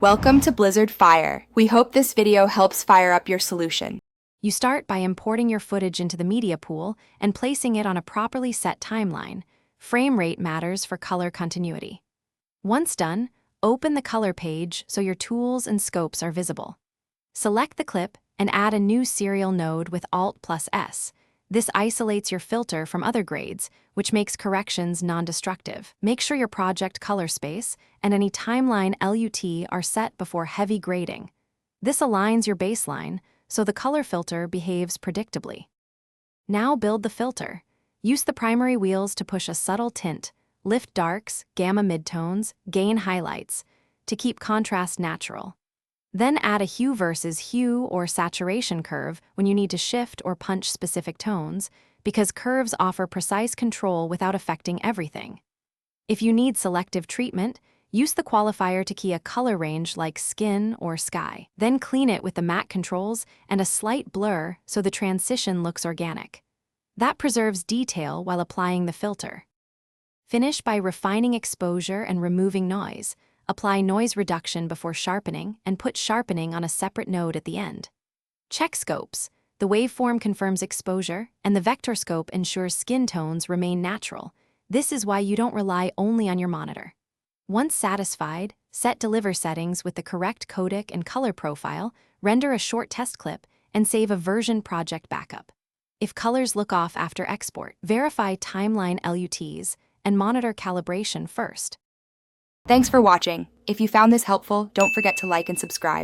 Welcome to Blizzard Fire. We hope this video helps fire up your solution. You start by importing your footage into the media pool and placing it on a properly set timeline. Frame rate matters for color continuity. Once done, open the color page so your tools and scopes are visible. Select the clip and add a new serial node with Alt+S. This isolates your filter from other grades, which makes corrections non-destructive. Make sure your project color space and any timeline LUT are set before heavy grading. This aligns your baseline, so the color filter behaves predictably. Now build the filter. Use the primary wheels to push a subtle tint, lift darks, gamma midtones, gain highlights, to keep contrast natural. Then add a hue versus hue or saturation curve when you need to shift or punch specific tones, because curves offer precise control without affecting everything. If you need selective treatment, use the qualifier to key a color range like skin or sky. Then clean it with the matte controls and a slight blur so the transition looks organic. That preserves detail while applying the filter. Finish by refining exposure and removing noise. Apply noise reduction before sharpening and put sharpening on a separate node at the end. Check scopes. The waveform confirms exposure, and the vector scope ensures skin tones remain natural. This is why you don't rely only on your monitor. Once satisfied, set deliver settings with the correct codec and color profile, render a short test clip, and save a version project backup. If colors look off after export, verify timeline LUTs and monitor calibration first. Thanks for watching. If you found this helpful, don't forget to like and subscribe.